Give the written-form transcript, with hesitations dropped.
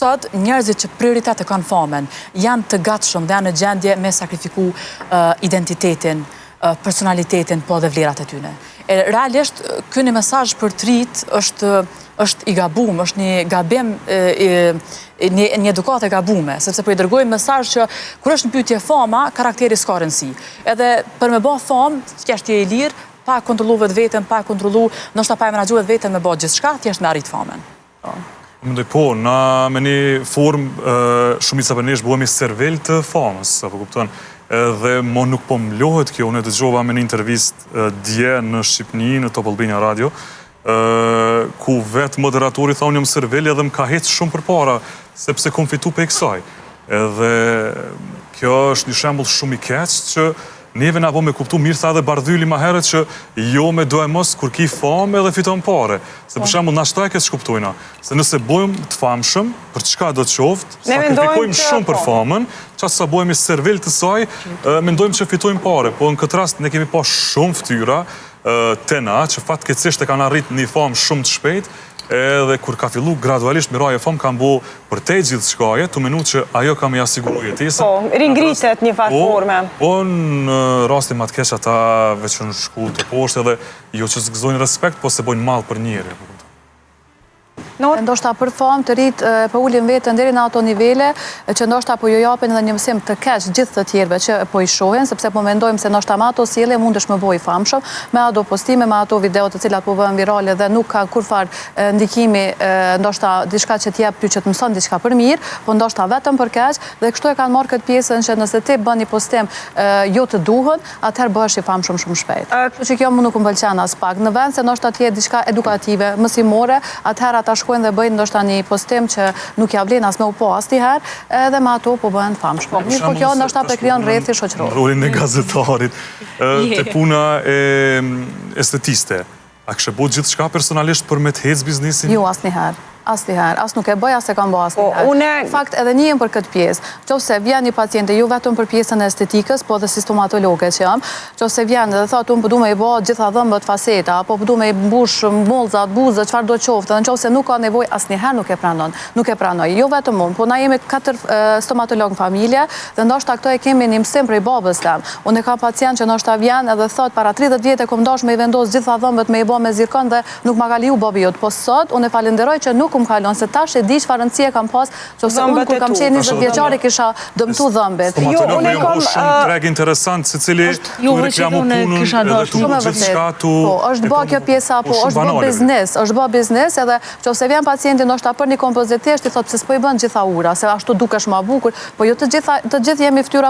Sot njerëzit që prioritet e kanë famën, janë të gatshëm dhe janë në gjendje me sakrifiku identitetin, personalitetin, po dhe vlerat e tyne. Realisht, ky një mesazh për trit është i gabum, është një gabim, një edukat e gabume, sepse po i dërgojmë mesazh që kur është në pyetje fama, karakteri s'ka rëndësi. Edhe për me bë famë, thjesht je i lirë, pa kontrollu vetveten, pa kontrollu, ndoshta pa e menaxhu vetveten me bë gjithçka, thjesht me arrit famën. Mendoj po, na me një formë shumica për nesh bëhemi servel të famës, apo kupton? Edhe mo nuk po mlohet kjo, unë e dëgjova me një intervist dje në Shqipni, në Top Albania Radio, ku vetë moderatori tha unë jam servel edhe më ka hecë shumë përpara, sepse kom fitu pe kësaj. Edhe kjo është një shembull shumë i keq që neve na po me kuptu mirë tha edhe Bardhyli ma herët që jo me do e mos kur ki famë edhe fiton pare. Se për shembull na shtaj këtë shkuptojna. Se nëse bojmë të famshëm, për çka do të qoftë, sakrifikojmë shumë për famën, qasë sa bojmë i servel të saj, mendojmë që fitojmë pare. Po në këtë rast ne kemi pa shumë ftyra tena që fatkeqësisht e kanë arrit një famë shumë të shpejt, edhe kur ka fillu gradualisht miraje famë kanë bo për te gjithë shkaje, të menu që ajo ka me jasiguru jetesën. Po, ringritet një farë forme. Po, në rastin ma të keq ata veç në shkull të poshtë edhe jo që zgëzojnë respekt, po se bojnë malë për njeri. Ndoshta për famë të rritë për ullin vetën deri në ato nivele që ndoshta po ju japin edhe një mësim të keq gjithë të tjerëve që po i shohin, sepse po mendojmë se ndoshta me ato sjellje mundesh me boj famshëm, me ato postime, me ato video të cilat po bëhen virale dhe nuk ka kurfar ndikimi, ndoshta diçka që t'jep ty që të mëson diçka për mirë, po ndoshta vetëm për keq, dhe kështu e kanë marrë këtë pjesën që nëse ti bën një postim jo të duhur, atëherë bëhesh i famshëm shumë shpejt. Kështu që kjo më nuk më pëlqen as pak. Në vend se ndoshta të jetë diçka edukative, mësimore, atëherë ata shkojnë dhe bëjnë ndoshta një postim që nuk ja vlen as me u po asnjëherë, edhe me ato po bëhen famshëm. Mirë, po kjo ndoshta po krijon rrethi shoqëror. Në rolin e gazetarit, te puna e estetiste, a kishe bo gjithçka personalisht për me të hecë biznesin? Jo, asnjëherë. Asnjëherë, as nuk e bëj, as e kam bë asnjëherë. Në fakt edhe njihem për këtë pjesë. Nëse vjen një paciente jo vetëm për pjesën e estetikës, po edhe si stomatologe që jam, nëse vjen dhe thotë unë po du me i bë gjitha dhëmbët faceta, apo po du me i mbush mollzat, buzët, çfarë do qoftë, nëse nuk ka nevojë, asnjëherë nuk e pranon. Nuk e pranoj. Jo vetëm unë, po na jemi 4 stomatologë në familje dhe ndoshta këto e kemi një mësim prej babës tam. Unë kam pacient që ndoshta vjen edhe thotë para 30 vjetë kam dash me i vendos gjitha dhëmbët me i bë me zirkon dhe nuk ma ka liu babi jot. Po sot unë e falenderoj që nuk më kalon, se tash e di çfarë rëndësie kam pas, sepse unë kur kam qenë 20 vjeçare kisha dëmtu dhëmbët. Jo, unë kam shumë treg interesant, secili tu reklamu punën edhe tu gjithçka tu. Po, është bë kjo pjesa, po është bë biznes, edhe nëse vjen pacienti ndoshta për një kompozit thjesht i thotë pse s'po i bën gjitha ura, se ashtu dukesh më bukur, po jo të gjithë jemi fytyra